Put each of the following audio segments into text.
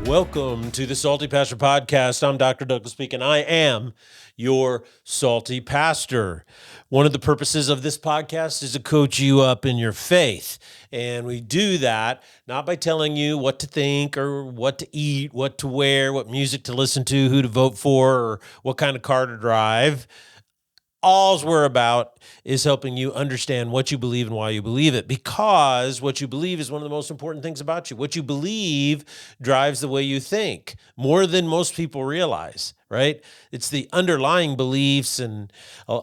Welcome to the Salty Pastor Podcast. I'm Dr. Douglas speaking. I am your Salty Pastor. One of the purposes of this podcast is to coach you up in your faith. And we do that not by telling you what to think or what to eat, what to wear, what music to listen to, who to vote for, or what kind of car to drive. All we're about is helping you understand what you believe and why you believe it, because what you believe is one of the most important things about you. What you believe drives the way you think more than most people realize, right? It's the underlying beliefs and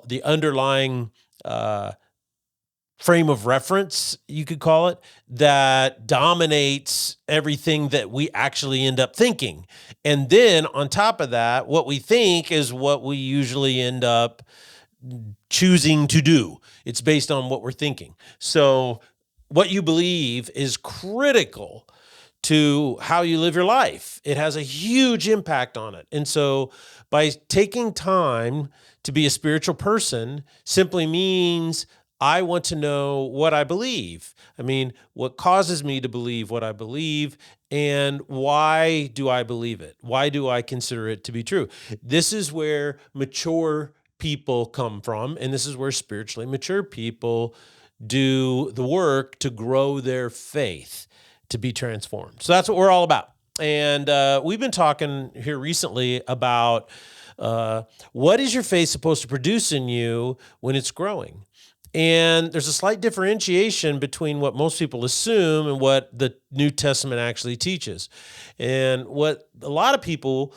the underlying frame of reference, you could call it, that dominates everything that we actually end up thinking. And then on top of that, what we think is what we usually end up choosing to do. It's based on what we're thinking. So what you believe is critical to how you live your life. It has a huge impact on it. And so by taking time to be a spiritual person simply means I want to know what I believe. I mean, what causes me to believe what I believe, and why do I believe it? Why do I consider it to be true? This is where mature people come from, and this is where spiritually mature people do the work to grow their faith, to be transformed. So that's what we're all about. And we've been talking here recently about what is your faith supposed to produce in you when it's growing? And there's a slight differentiation between what most people assume and what the New Testament actually teaches. And what a lot of people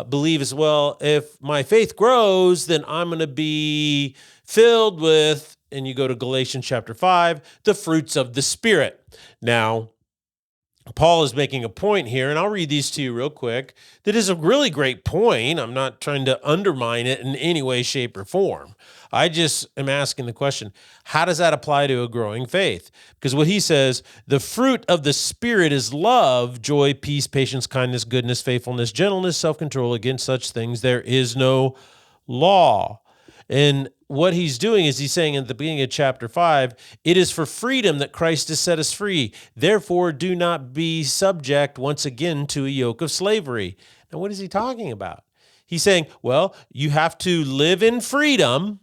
believe as well, if my faith grows, then I'm going to be filled with, and you go to Galatians chapter 5, the fruits of the Spirit. Now, Paul is making a point here, and I'll read these to you real quick, that is a really great point. I'm not trying to undermine it in any way, shape, or form. I just am asking the question, how does that apply to a growing faith? Because what he says, the fruit of the Spirit is love, joy, peace, patience, kindness, goodness, faithfulness, gentleness, self-control. Against such things there is no law. And what he's doing is he's saying at the beginning of chapter 5, it is for freedom that Christ has set us free. Therefore, do not be subject once again to a yoke of slavery. Now, what is he talking about? He's saying, well, you have to live in freedom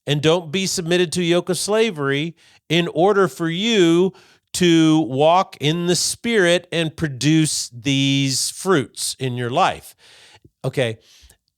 and don't be submitted to a yoke of slavery in order for you to walk in the Spirit and produce these fruits in your life. Okay,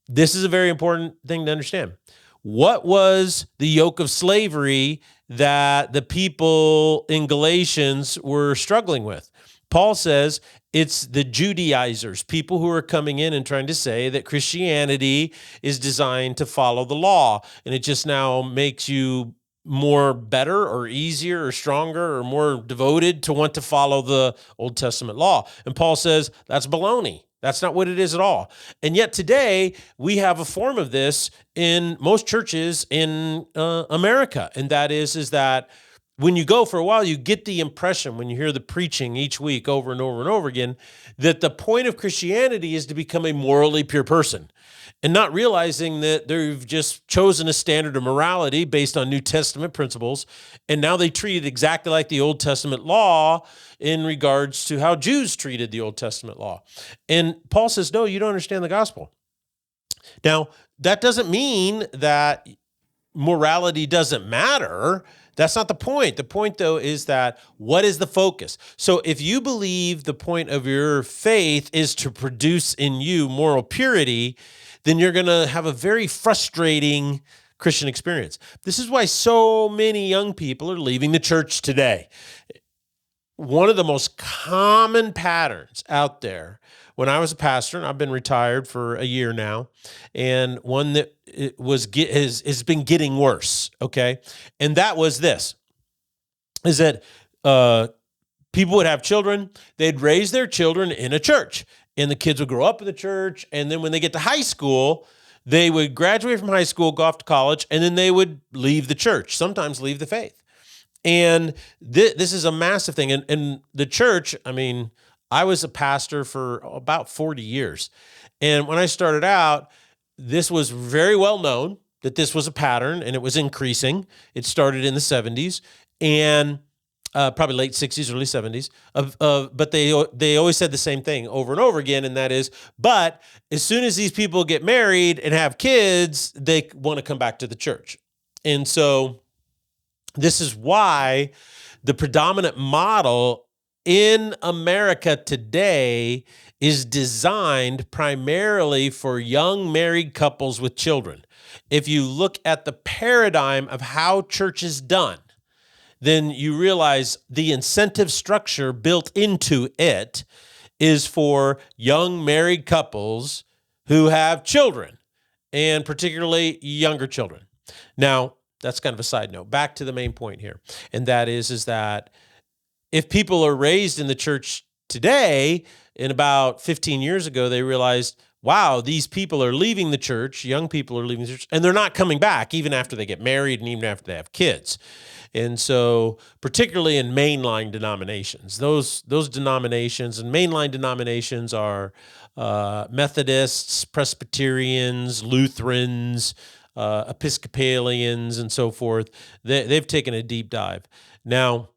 this is a very important thing to understand. What was the yoke of slavery that the people in Galatians were struggling with? Paul says it's the Judaizers, people who are coming in and trying to say that Christianity is designed to follow the law, and it just now makes you more better or easier or stronger or more devoted to want to follow the Old Testament law. And Paul says that's baloney. That's not what it is at all. And yet today, we have a form of this in most churches in America. And that is that when you go for a while, you get the impression when you hear the preaching each week over and over and over again, that the point of Christianity is to become a morally pure person, and not realizing that they've just chosen a standard of morality based on New Testament principles, and now they treat it exactly like the Old Testament law in regards to how Jews treated the Old Testament law. And Paul says, no, you don't understand the gospel. Now, that doesn't mean that morality doesn't matter. That's not the point. The point, though, is that what is the focus? So if you believe the point of your faith is to produce in you moral purity, then you're going to have a very frustrating Christian experience. This is why so many young people are leaving the church today. One of the most common patterns out there, when I was a pastor, and I've been retired for a year now, and one that has been getting worse, okay? And that was this, is that people would have children, they'd raise their children in a church, and the kids would grow up in the church, and then when they get to high school, they would graduate from high school, go off to college, and then they would leave the church, sometimes leave the faith. And this is a massive thing. And the church, I mean, I was a pastor for about 40 years. And when I started out, this was very well known that this was a pattern, and it was increasing. It started in the 70s. And probably late 60s, early 70s. But they always said the same thing over and over again, and that is, but as soon as these people get married and have kids, they want to come back to the church. And so this is why the predominant model in America today is designed primarily for young married couples with children. If you look at the paradigm of how church is done, then you realize the incentive structure built into it is for young married couples who have children, and particularly younger children. Now, that's kind of a side note. Back to the main point here, and that is that if people are raised in the church today, and about 15 years ago, they realized, wow, these people are leaving the church, young people are leaving the church, and they're not coming back even after they get married and even after they have kids. And so, particularly in mainline denominations, those denominations and mainline denominations are Methodists, Presbyterians, Lutherans, Episcopalians, and so forth. They've taken a deep dive. Now,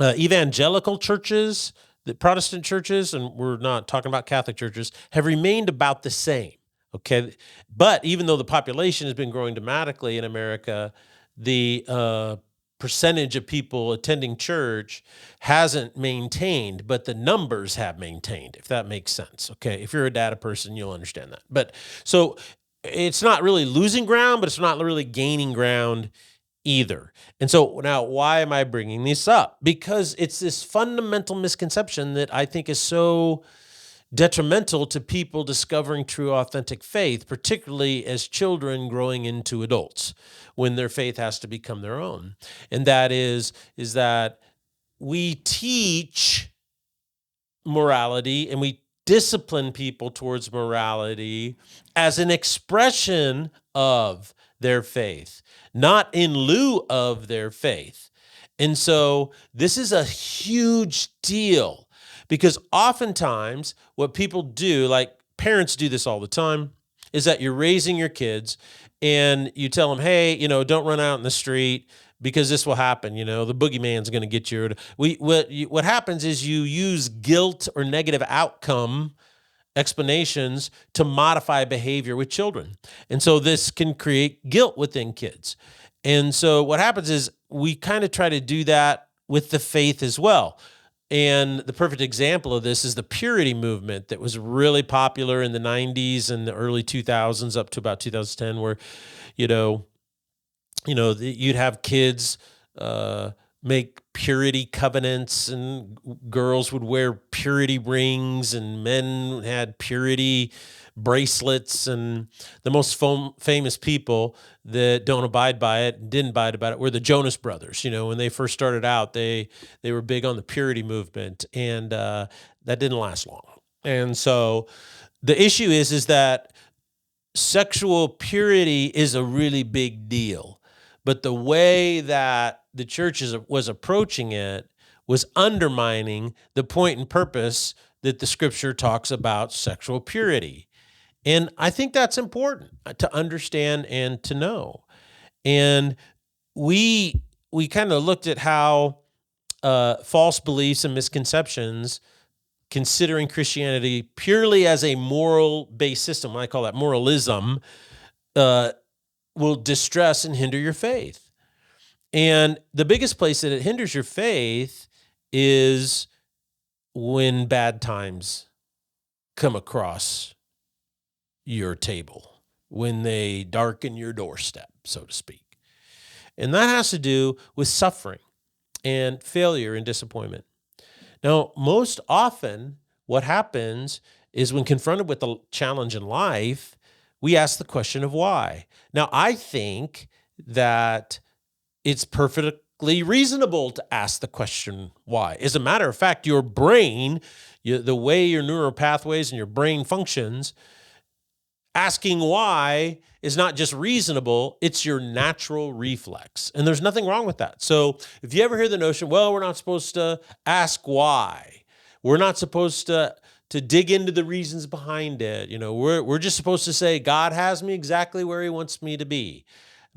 evangelical churches, the Protestant churches, and we're not talking about Catholic churches, have remained about the same. Okay, but even though the population has been growing dramatically in America, the percentage of people attending church hasn't maintained, but the numbers have maintained, if that makes sense. Okay, if you're a data person, you'll understand that. But so it's not really losing ground, but it's not really gaining ground either. And so now, why am I bringing this up? Because it's this fundamental misconception that I think is so detrimental to people discovering true, authentic faith, particularly as children growing into adults, when their faith has to become their own. And that is that we teach morality and we discipline people towards morality as an expression of their faith, not in lieu of their faith. And so this is a huge deal, because oftentimes what people do, like parents do this all the time, is that you're raising your kids and you tell them, hey, don't run out in the street because this will happen. The boogeyman's going to get you. What happens is you use guilt or negative outcome explanations to modify behavior with children. And so this can create guilt within kids. And so what happens is we kind of try to do that with the faith as well. And the perfect example of this is the purity movement that was really popular in the 90s and the early 2000s up to about 2010, where, you'd have kids make purity covenants, and girls would wear purity rings, and men had purity bracelets. And the most famous people that don't abide by it, didn't abide by it, were the Jonas Brothers. When they first started out, they were big on the purity movement, and that didn't last long. And so the issue is that sexual purity is a really big deal, but the way that the church was approaching it was undermining the point and purpose that the scripture talks about sexual purity. And I think that's important to understand and to know. And we kind of looked at how false beliefs and misconceptions, considering Christianity purely as a moral-based system, I call that moralism, will distress and hinder your faith. And the biggest place that it hinders your faith is when bad times come across your table, when they darken your doorstep, so to speak. And that has to do with suffering and failure and disappointment. Now, most often what happens is when confronted with a challenge in life, we ask the question of why. Now, I think that it's perfectly reasonable to ask the question why. As a matter of fact, your brain, the way your neural pathways and your brain functions, asking why is not just reasonable, it's your natural reflex. And there's nothing wrong with that. So if you ever hear the notion, well, we're not supposed to ask why, we're not supposed to dig into the reasons behind it, we're just supposed to say, God has me exactly where he wants me to be.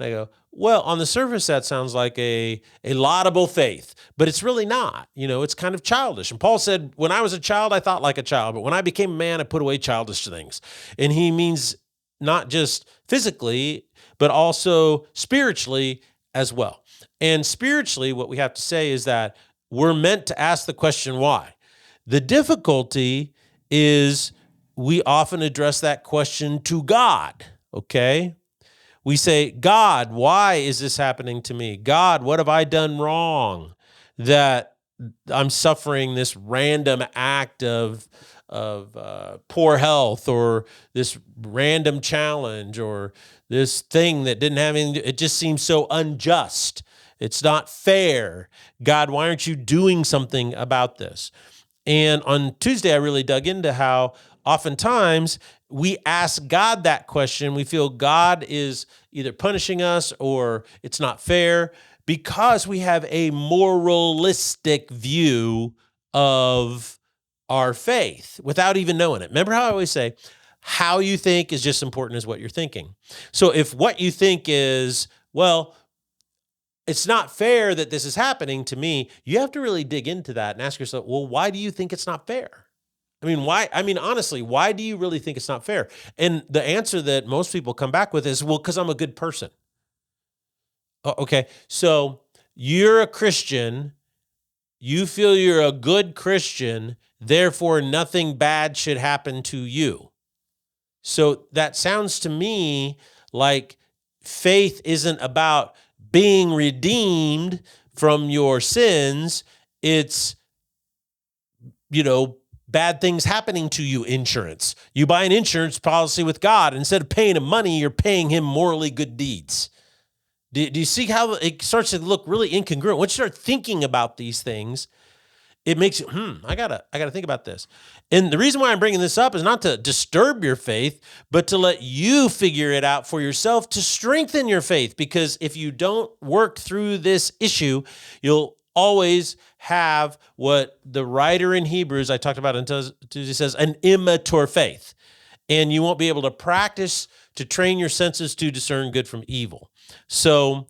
And I go, well, on the surface, that sounds like a laudable faith, but it's really not. It's kind of childish. And Paul said, when I was a child, I thought like a child, but when I became a man, I put away childish things. And he means not just physically, but also spiritually as well. And spiritually, what we have to say is that we're meant to ask the question, why? The difficulty is we often address that question to God, okay? We say, God, why is this happening to me? God, what have I done wrong that I'm suffering this random act of poor health, or this random challenge, or this thing that didn't have anything? It just seems so unjust. It's not fair. God, why aren't you doing something about this? And on Tuesday, I really dug into how oftentimes we ask God that question. We feel God is either punishing us or it's not fair because we have a moralistic view of our faith without even knowing it. Remember how I always say, how you think is just as important as what you're thinking. So if what you think is, well, it's not fair that this is happening to me, you have to really dig into that and ask yourself, well, why do you think it's not fair? Why? Honestly, why do you really think it's not fair? And the answer that most people come back with is, well, because I'm a good person. Okay, so you're a Christian, you feel you're a good Christian, therefore nothing bad should happen to you. So that sounds to me like faith isn't about being redeemed from your sins. It's, bad things happening to you insurance. You buy an insurance policy with God. Instead of paying him money, you're paying him morally good deeds. Do you see how it starts to look really incongruent? Once you start thinking about these things, it makes you, I gotta think about this. And the reason why I'm bringing this up is not to disturb your faith, but to let you figure it out for yourself to strengthen your faith. Because if you don't work through this issue, you'll always have what the writer in Hebrews, I talked about until Tuesday, says, an immature faith. And you won't be able to practice to train your senses to discern good from evil. So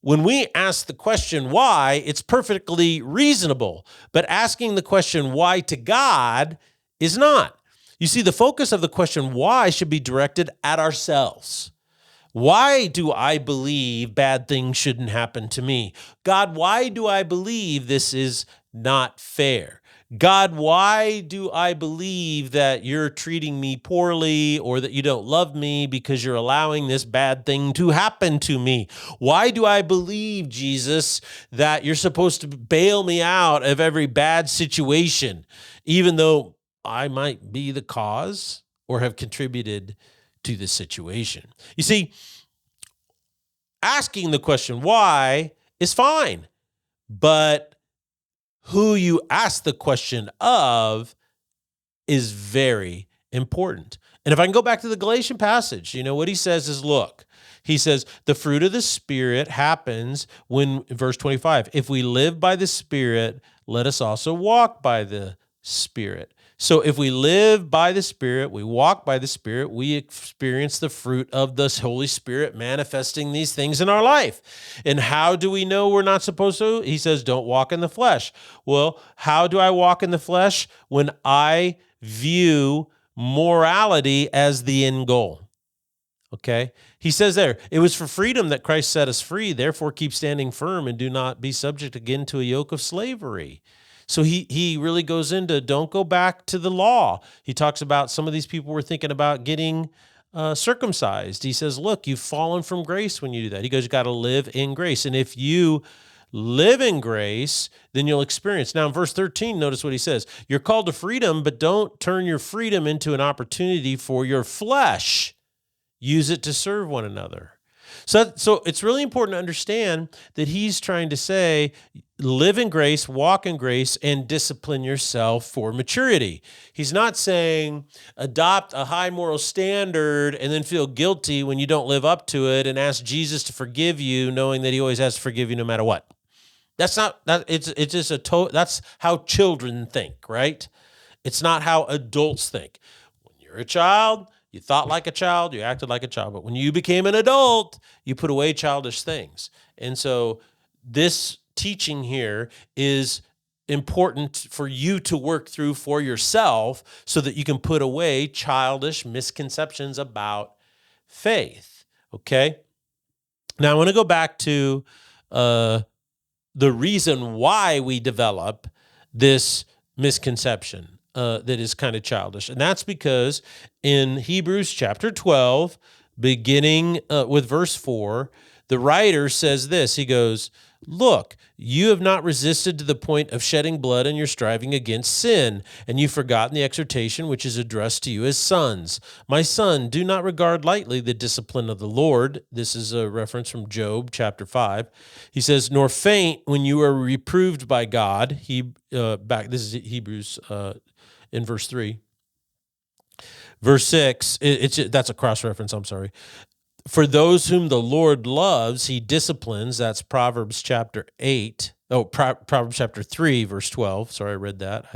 when we ask the question why, it's perfectly reasonable. But asking the question why to God is not. You see, the focus of the question why should be directed at ourselves. Why do I believe bad things shouldn't happen to me? God, why do I believe this is not fair? God, why do I believe that you're treating me poorly, or that you don't love me because you're allowing this bad thing to happen to me? Why do I believe, Jesus, that you're supposed to bail me out of every bad situation, even though I might be the cause or have contributed to this situation? You see, asking the question why is fine, but who you ask the question of is very important. And if I can go back to the Galatian passage, what he says is, look, he says, the fruit of the Spirit happens when, verse 25, if we live by the Spirit, let us also walk by the Spirit. So if we live by the Spirit, we walk by the Spirit, we experience the fruit of the Holy Spirit manifesting these things in our life. And how do we know we're not supposed to? He says, don't walk in the flesh. Well, how do I walk in the flesh? When I view morality as the end goal. Okay? He says there, it was for freedom that Christ set us free. Therefore, keep standing firm and do not be subject again to a yoke of slavery. So he really goes into, don't go back to the law. He talks about some of these people were thinking about getting circumcised. He says, look, you've fallen from grace when you do that. He goes, you got to live in grace. And if you live in grace, then you'll experience. Now in verse 13, notice what he says. You're called to freedom, but don't turn your freedom into an opportunity for your flesh. Use it to serve one another. So it's really important to understand that he's trying to say, live in grace, walk in grace, and discipline yourself for maturity. He's not saying adopt a high moral standard and then feel guilty when you don't live up to it and ask Jesus to forgive you, knowing that he always has to forgive you no matter what. That's not that. It's just that's how children think, right? It's not how adults think. When you're a child, You thought like a child, you acted like a child. But when you became an adult, you put away childish things. And so this teaching here is important for you to work through for yourself so that you can put away childish misconceptions about faith. Okay? Now, I want to go back to the reason why we develop this misconception that is kind of childish. And that's because in Hebrews chapter 12, beginning with verse 4, the writer says this. He goes, "Look, you have not resisted to the point of shedding blood in your striving against sin, and you've forgotten the exhortation which is addressed to you as sons. My son, do not regard lightly the discipline of the Lord." This is a reference from Job chapter 5. He says, "Nor faint when you are reproved by God." This is Hebrews in verse 3. Verse 6, that's a cross reference, I'm sorry. "For those whom the Lord loves, he disciplines." That's Proverbs chapter 8. Oh, Proverbs chapter 3, verse 12. Sorry, I read that.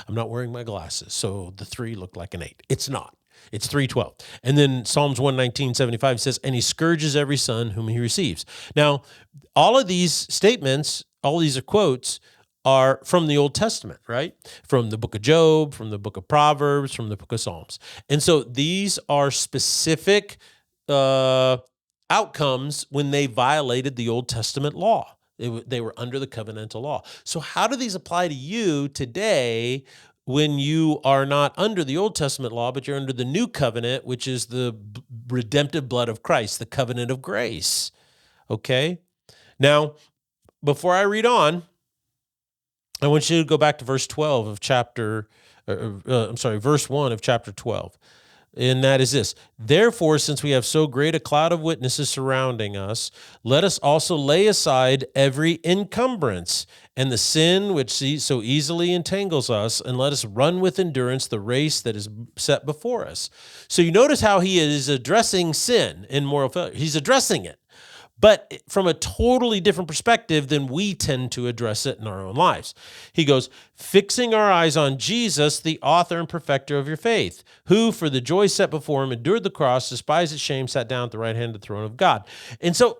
I'm not wearing my glasses, so the 3 looked like an 8. It's not. It's 3:12. And then Psalms 119:75 says, "And he scourges every son whom he receives." Now, all of these statements, all these are quotes, are from the Old Testament, right? From the book of Job, from the book of Proverbs, from the book of Psalms. And so these are specific outcomes when they violated the Old Testament law. They were under the covenantal law. So how do these apply to you today when you are not under the Old Testament law, but you're under the new covenant, which is the redemptive blood of Christ, the covenant of grace? Okay? Now, before I read on, I want you to go back to verse 12 of verse 1 of chapter 12. And that is this: "Therefore, since we have so great a cloud of witnesses surrounding us, let us also lay aside every encumbrance and the sin which so easily entangles us, and let us run with endurance the race that is set before us." So you notice how he is addressing sin and moral failure. He's addressing it, but from a totally different perspective than we tend to address it in our own lives. He goes, "Fixing our eyes on Jesus, the author and perfecter of your faith, who for the joy set before him endured the cross, despised its shame, sat down at the right hand of the throne of God." And so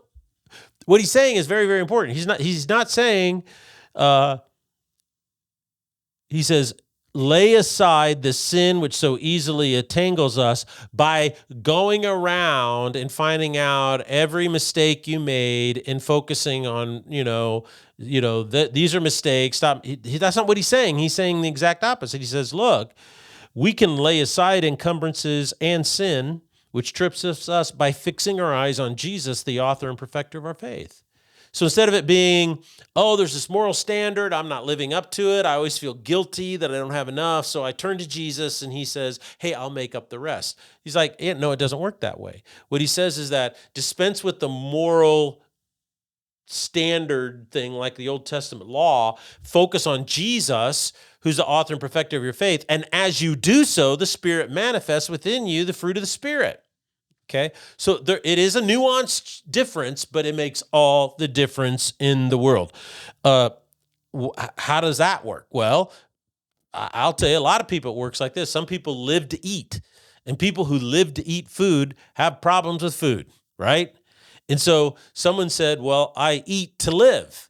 what he's saying is very, very important. He's not saying, he says, lay aside the sin which so easily entangles us by going around and finding out every mistake you made and focusing on, these are mistakes. Stop. That's not what he's saying. He's saying the exact opposite. He says, look, we can lay aside encumbrances and sin, which trips us by fixing our eyes on Jesus, the author and perfecter of our faith. So instead of it being, oh, there's this moral standard, I'm not living up to it, I always feel guilty that I don't have enough, so I turn to Jesus and he says, hey, I'll make up the rest. He's like, yeah, no, it doesn't work that way. What he says is that dispense with the moral standard thing like the Old Testament law, focus on Jesus, who's the author and perfecter of your faith, and as you do so, the Spirit manifests within you the fruit of the Spirit. Okay, so it is a nuanced difference, but it makes all the difference in the world. How does that work? Well, I'll tell you, a lot of people, it works like this. Some people live to eat, and people who live to eat food have problems with food, right? And so someone said, well, I eat to live,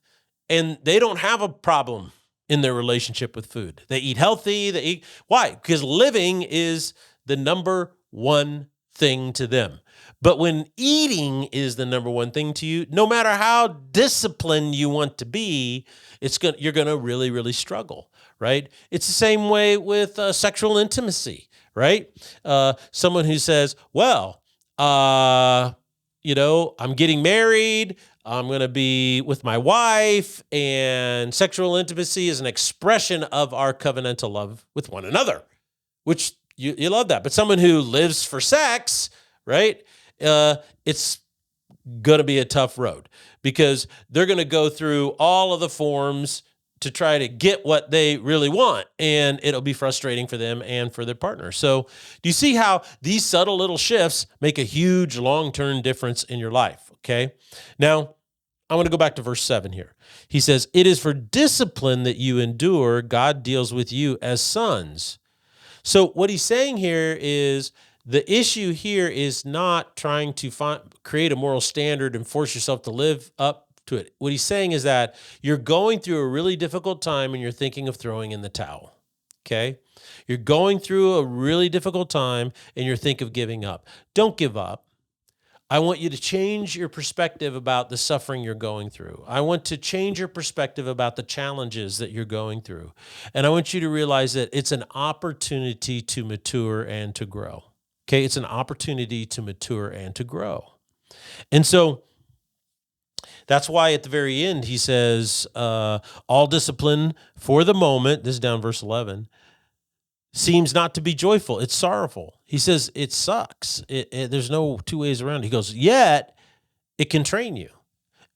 and they don't have a problem in their relationship with food. They eat healthy. Why? Because living is the number one thing to them. But when eating is the number one thing to you, no matter how disciplined you want to be, you're going to really, really struggle, right? It's the same way with sexual intimacy, right? Someone who says, well, I'm getting married, I'm going to be with my wife, and sexual intimacy is an expression of our covenantal love with one another, which you love that. But someone who lives for sex, right, it's going to be a tough road because they're going to go through all of the forms to try to get what they really want, and it'll be frustrating for them and for their partner. So do you see how these subtle little shifts make a huge long-term difference in your life, okay? Now, I want to go back to verse 7 here. He says, it is for discipline that you endure. God deals with you as sons. So what he's saying here is The issue here is not trying to create a moral standard and force yourself to live up to it. What he's saying is that you're going through a really difficult time and you're thinking of throwing in the towel. Okay? You're going through a really difficult time and you're thinking of giving up. Don't give up. I want you to change your perspective about the suffering you're going through. I want to change your perspective about the challenges that you're going through. And I want you to realize that it's an opportunity to mature and to grow. Okay, it's an opportunity to mature and to grow. And so that's why at the very end he says, all discipline for the moment, this is down verse 11, seems not to be joyful. It's sorrowful. He says it sucks. There's no two ways around it. He goes, yet it can train you.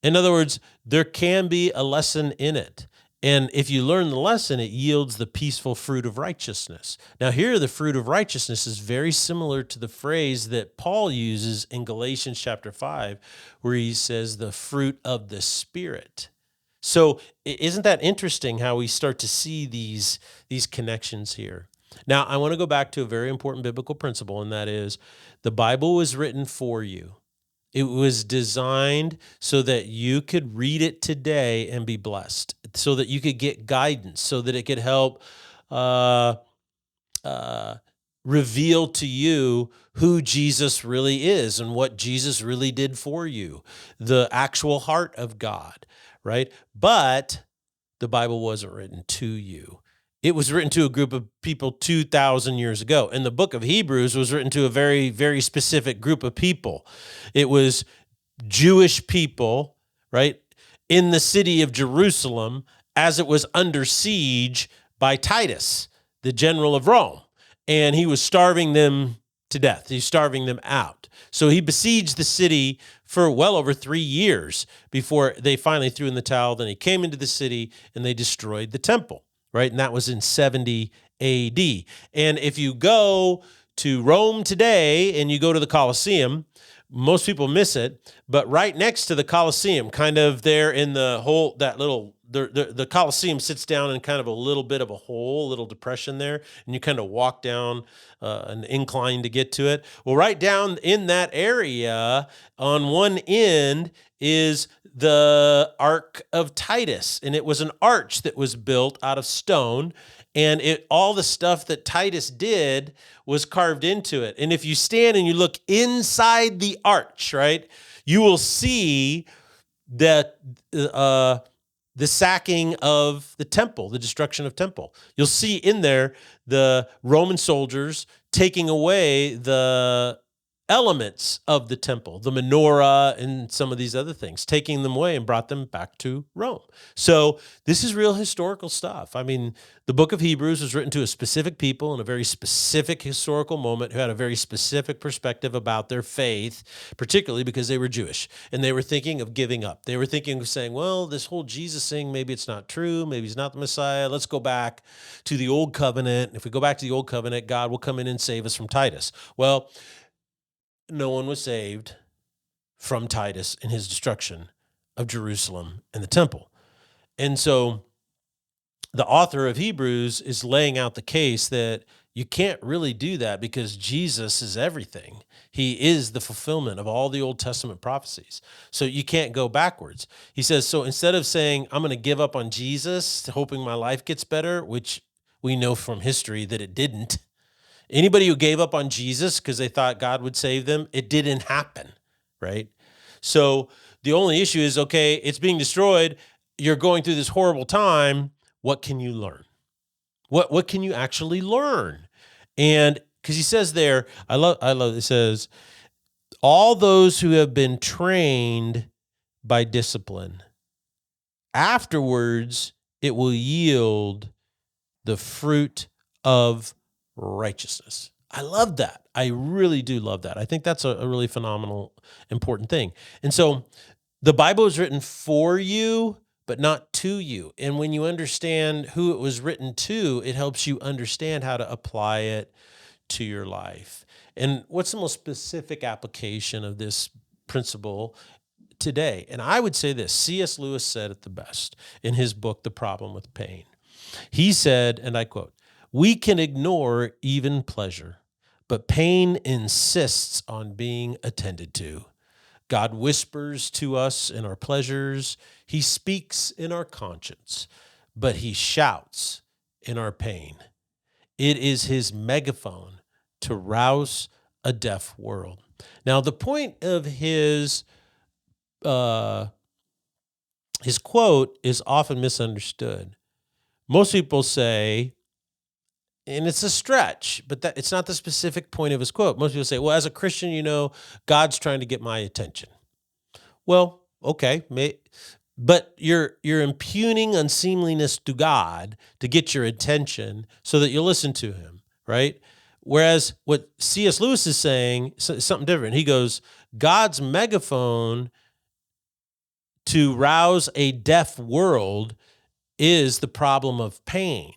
In other words, there can be a lesson in it. And if you learn the lesson, it yields the peaceful fruit of righteousness. Now, here, the fruit of righteousness is very similar to the phrase that Paul uses in Galatians chapter 5, where he says the fruit of the Spirit. So isn't that interesting how we start to see these connections here? Now, I want to go back to a very important biblical principle, and that is the Bible was written for you. It was designed so that you could read it today and be blessed, so that you could get guidance, so that it could help reveal to you who Jesus really is and what Jesus really did for you, the actual heart of God, right? But the Bible wasn't written to you. It was written to a group of people 2,000 years ago. And the book of Hebrews was written to a very, very specific group of people. It was Jewish people, right, in the city of Jerusalem as it was under siege by Titus, the general of Rome. And he was starving them to death. He's starving them out. So he besieged the city for well over 3 years before they finally threw in the towel. Then he came into the city and they destroyed the temple. Right? And that was in 70 AD. And if you go to Rome today and you go to the Colosseum, most people miss it, but right next to the Colosseum, kind of there in the hole, the Colosseum sits down in kind of a little bit of a hole, little depression there, and you kind of walk down an incline to get to it. Well, right down in that area on one end is the Ark of Titus, and it was an arch that was built out of stone, and all the stuff that Titus did was carved into it. And if you stand and you look inside the arch, right, you will see that the sacking of the temple, the destruction of temple. You'll see in there the Roman soldiers taking away the elements of the temple, the menorah and some of these other things, taking them away and brought them back to Rome. So this is real historical stuff. I mean, the book of Hebrews was written to a specific people in a very specific historical moment who had a very specific perspective about their faith, particularly because they were Jewish and they were thinking of giving up. They were thinking of saying, well, this whole Jesus thing, maybe it's not true. Maybe he's not the Messiah. Let's go back to the old covenant. If we go back to the old covenant, God will come in and save us from Titus. Well, no one was saved from Titus and his destruction of Jerusalem and the temple. And so the author of Hebrews is laying out the case that you can't really do that because Jesus is everything. He is the fulfillment of all the Old Testament prophecies. So you can't go backwards. He says, so instead of saying, I'm going to give up on Jesus, hoping my life gets better, which we know from history that it didn't. Anybody who gave up on Jesus because they thought God would save them, it didn't happen, right? So the only issue is, okay, it's being destroyed. You're going through this horrible time. What can you learn? What can you actually learn? And because he says there, I love it says, all those who have been trained by discipline, afterwards it will yield the fruit of righteousness. I love that. I really do love that. I think that's a really phenomenal, important thing. And so the Bible is written for you, but not to you. And when you understand who it was written to, it helps you understand how to apply it to your life. And what's the most specific application of this principle today? And I would say this, C.S. Lewis said it the best in his book, The Problem with Pain. He said, and I quote, "We can ignore even pleasure, but pain insists on being attended to. God whispers to us in our pleasures. He speaks in our conscience, but he shouts in our pain. It is his megaphone to rouse a deaf world. Now, the point of uh, his quote is often misunderstood. Most people say, and it's a stretch, but that it's not the specific point of his quote. Most people say, well, as a Christian, God's trying to get my attention. Well, okay, but you're impugning unseemliness to God to get your attention so that you'll listen to him, right? Whereas what C.S. Lewis is saying is something different. He goes, God's megaphone to rouse a deaf world is the problem of pain.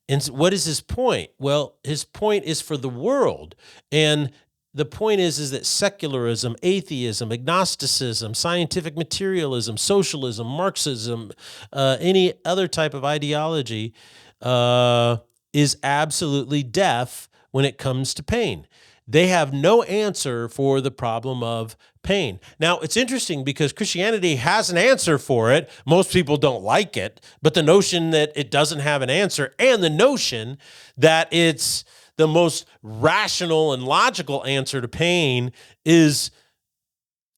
And what is his point? Well, his point is for the world. And the point is that secularism, atheism, agnosticism, scientific materialism, socialism, Marxism, any other type of ideology is absolutely deaf when it comes to pain. They have no answer for the problem of pain. Now, it's interesting because Christianity has an answer for it. Most people don't like it, but the notion that it doesn't have an answer and the notion that it's the most rational and logical answer to pain is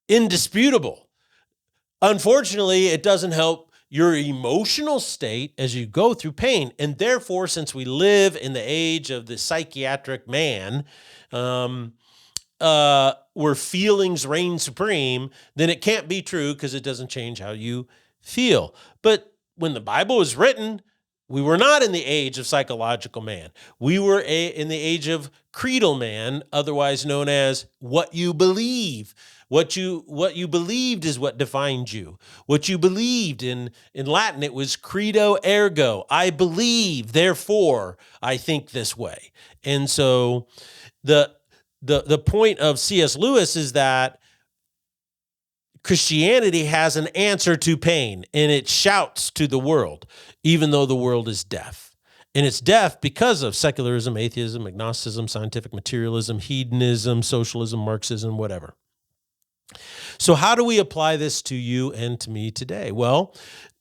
indisputable. Unfortunately, it doesn't help your emotional state as you go through pain. And therefore, since we live in the age of the psychiatric man, where feelings reign supreme, then it can't be true because it doesn't change how you feel. But when the Bible was written, we were not in the age of psychological man. We were in the age of creedal man, otherwise known as what you believe. What you believed is what defined you. What you believed in Latin, it was credo ergo. I believe, therefore I think this way. And so the point of C.S. Lewis is that Christianity has an answer to pain, and it shouts to the world, even though the world is deaf. And it's deaf because of secularism, atheism, agnosticism, scientific materialism, hedonism, socialism, Marxism, whatever. So how do we apply this to you and to me today? Well,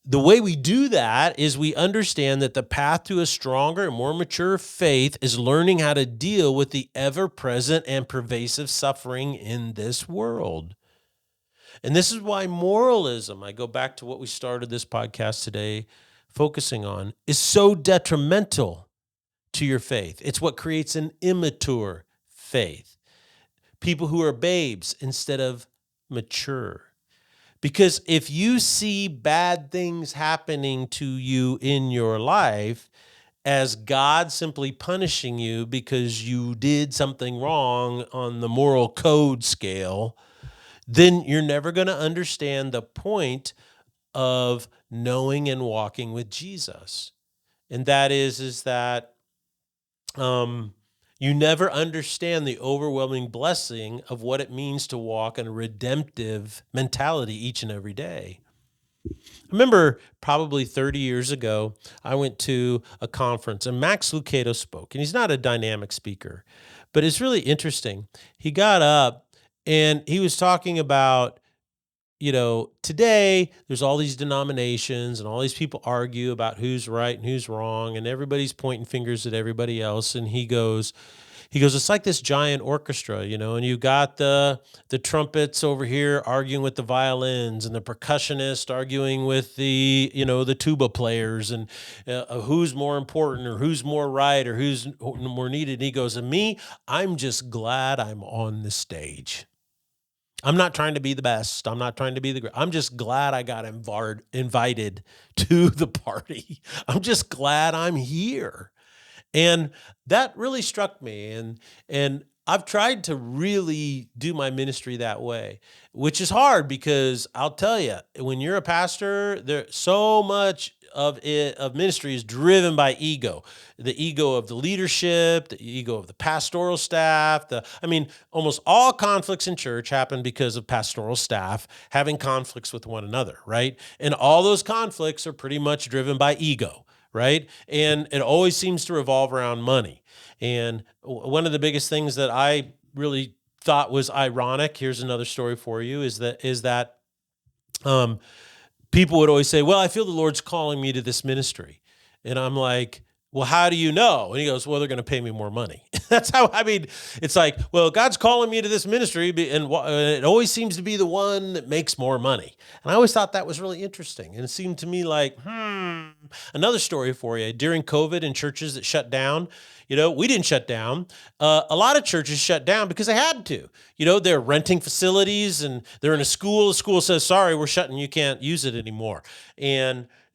the way we do that is we understand that the path to a stronger and more mature faith is learning how to deal with the ever-present and pervasive suffering in this world. And this is why moralism, I go back to what we started this podcast today focusing on, is so detrimental to your faith. It's what creates an immature faith. People who are babes instead of mature. Because if you see bad things happening to you in your life as God simply punishing you because you did something wrong on the moral code scale, then you're never going to understand the point of knowing and walking with Jesus. And that is that you never understand the overwhelming blessing of what it means to walk in a redemptive mentality each and every day. I remember probably 30 years ago, I went to a conference and Max Lucado spoke, and he's not a dynamic speaker, but it's really interesting. He got up and he was talking about, today there's all these denominations and all these people argue about who's right and who's wrong, and everybody's pointing fingers at everybody else. And he goes, it's like this giant orchestra, and you got the trumpets over here arguing with the violins and the percussionist arguing with the tuba players, and who's more important or who's more right or who's more needed. And he goes, and me, I'm just glad I'm on the stage. I'm not trying to be the best. I'm not trying to be the great. I'm just glad I got invited to the party. I'm just glad I'm here. And that really struck me. And I've tried to really do my ministry that way, which is hard because I'll tell you, when you're a pastor, there's so much of ministry is driven by ego, the ego of the leadership, the ego of the pastoral staff. Almost all conflicts in church happen because of pastoral staff having conflicts with one another, right? And all those conflicts are pretty much driven by ego, right? And it always seems to revolve around money. And one of the biggest things that I really thought was ironic, here's another story for you, is that um, people would always say, well, I feel the Lord's calling me to this ministry. And I'm like, well, how do you know? And he goes, well, they're going to pay me more money. That's how, I mean, it's like, well, God's calling me to this ministry, and it always seems to be the one that makes more money. And I always thought that was really interesting. And it seemed to me like, another story for you. During COVID and churches that shut down, we didn't shut down. A lot of churches shut down because they had to. They're renting facilities and they're in a school. The school says, sorry, we're shutting. You can't use it anymore.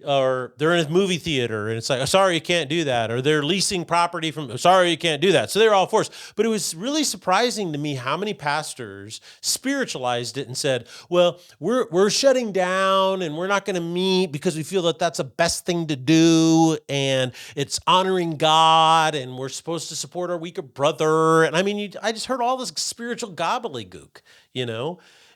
Or they're in a movie theater and it's like, oh, sorry, you can't do that. Or they're leasing property from, sorry, you can't do that. So they're all forced. But it was really surprising to me how many pastors spiritualized it and said, well, we're shutting down and we're not going to meet because we feel that that's the best thing to do. And it's honoring God and we're supposed to support our weaker brother. And I mean, I just heard all this spiritual gobbledygook,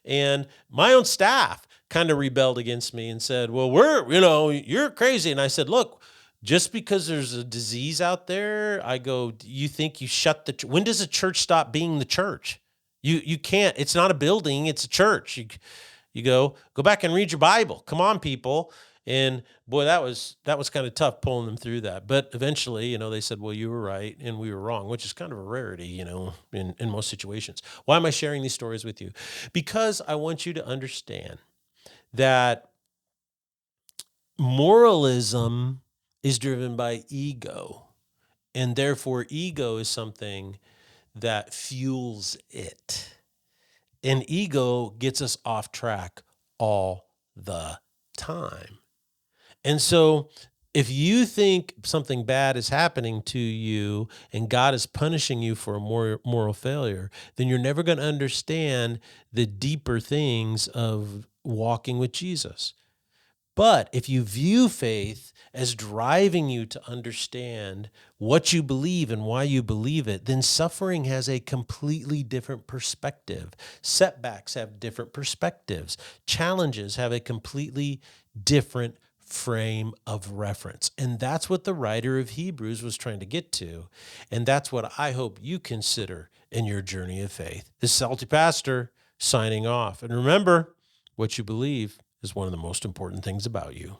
and my own staff kind of rebelled against me and said, well, you're crazy. And I said, look, just because there's a disease out there, I go, you think you shut when does a church stop being the church? You can't, it's not a building, it's a church. You go back and read your Bible. Come on, people. And boy, that was kind of tough pulling them through that. But eventually, they said, well, you were right and we were wrong, which is kind of a rarity, in most situations. Why am I sharing these stories with you? Because I want you to understand that moralism is driven by ego, and therefore ego is something that fuels it. And ego gets us off track all the time. And so if you think something bad is happening to you and God is punishing you for a moral failure, then you're never going to understand the deeper things of walking with Jesus. But if you view faith as driving you to understand what you believe and why you believe it, then suffering has a completely different perspective. Setbacks have different perspectives. Challenges have a completely different frame of reference. And that's what the writer of Hebrews was trying to get to. And that's what I hope you consider in your journey of faith. This is Salty Pastor signing off. And remember, what you believe is one of the most important things about you.